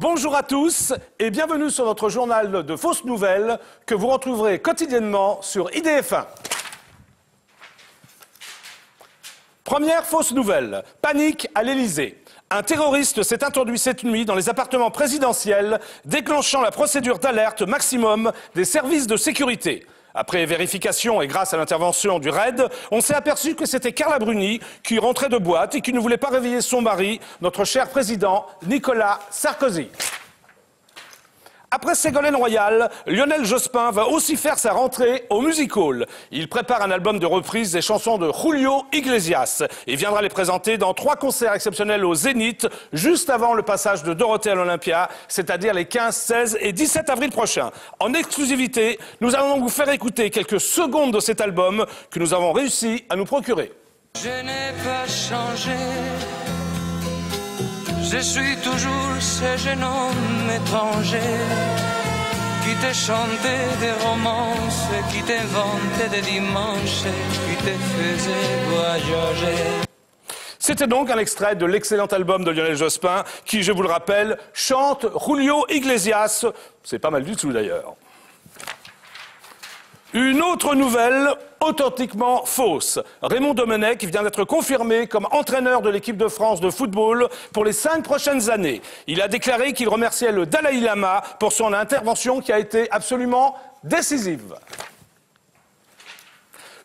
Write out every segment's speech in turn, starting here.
Bonjour à tous et bienvenue sur notre journal de fausses nouvelles que vous retrouverez quotidiennement sur IDF1. Première fausse nouvelle, panique à l'Élysée. Un terroriste s'est introduit cette nuit dans les appartements présidentiels, déclenchant la procédure d'alerte maximum des services de sécurité. Après vérification et grâce à l'intervention du RAID, on s'est aperçu que c'était Carla Bruni qui rentrait de boîte et qui ne voulait pas réveiller son mari, notre cher président Nicolas Sarkozy. Après Ségolène Royal, Lionel Jospin va aussi faire sa rentrée au Music Hall. Il prépare un album de reprise des chansons de Julio Iglesias et viendra les présenter dans 3 concerts exceptionnels au Zénith, juste avant le passage de Dorothée à l'Olympia, c'est-à-dire les 15, 16 et 17 avril prochains. En exclusivité, nous allons vous faire écouter quelques secondes de cet album que nous avons réussi à nous procurer. Je n'ai pas changé. Je suis toujours ce jeune homme étranger qui te chantait des romances, qui t'inventait des dimanches, qui te faisait voyager. C'était donc un extrait de l'excellent album de Lionel Jospin qui, je vous le rappelle, chante Julio Iglesias. C'est pas mal du tout d'ailleurs. Une autre nouvelle authentiquement fausse. Raymond Domenech vient d'être confirmé comme entraîneur de l'équipe de France de football pour les 5 prochaines années. Il a déclaré qu'il remerciait le Dalai Lama pour son intervention qui a été absolument décisive.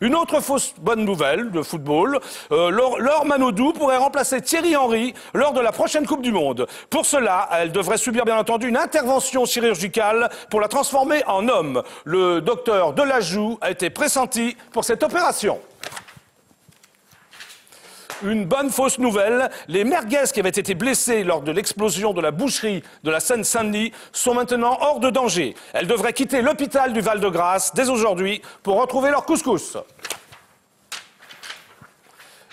Une autre fausse bonne nouvelle de football, Laure Manodou pourrait remplacer Thierry Henry lors de la prochaine Coupe du Monde. Pour cela, elle devrait subir bien entendu une intervention chirurgicale pour la transformer en homme. Le docteur Delajoux a été pressenti pour cette opération. Une bonne fausse nouvelle, les merguez qui avaient été blessées lors de l'explosion de la boucherie de la Seine-Saint-Denis sont maintenant hors de danger. Elles devraient quitter l'hôpital du Val-de-Grâce dès aujourd'hui pour retrouver leur couscous.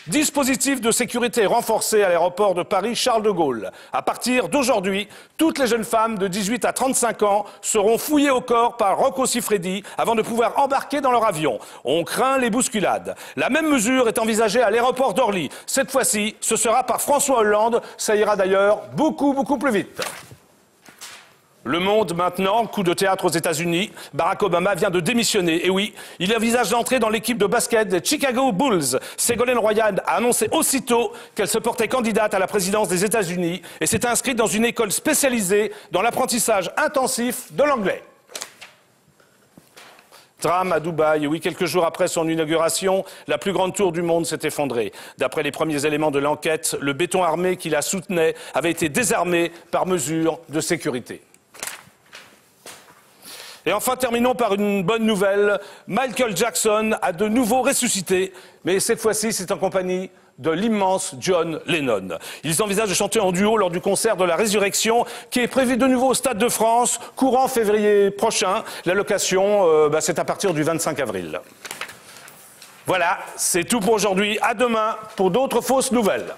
Dispositif de sécurité renforcé à l'aéroport de Paris-Charles de Gaulle. À partir d'aujourd'hui, toutes les jeunes femmes de 18 à 35 ans seront fouillées au corps par Rocco Siffredi avant de pouvoir embarquer dans leur avion. On craint les bousculades. La même mesure est envisagée à l'aéroport d'Orly. Cette fois-ci, ce sera par François Hollande. Ça ira d'ailleurs beaucoup plus vite. Le Monde maintenant, coup de théâtre aux États-Unis. Barack Obama vient de démissionner. Et oui, il envisage d'entrer dans l'équipe de basket des Chicago Bulls. Ségolène Royal a annoncé aussitôt qu'elle se portait candidate à la présidence des États-Unis et s'est inscrite dans une école spécialisée dans l'apprentissage intensif de l'anglais. Drame à Dubaï. Oui, quelques jours après son inauguration, la plus grande tour du monde s'est effondrée. D'après les premiers éléments de l'enquête, le béton armé qui la soutenait avait été désarmé par mesure de sécurité. Et enfin, terminons par une bonne nouvelle. Michael Jackson a de nouveau ressuscité, mais cette fois-ci, c'est en compagnie de l'immense John Lennon. Ils envisagent de chanter en duo lors du concert de la Résurrection, qui est prévu de nouveau au Stade de France, courant février prochain. La location, c'est à partir du 25 avril. Voilà, c'est tout pour aujourd'hui. À demain pour d'autres fausses nouvelles.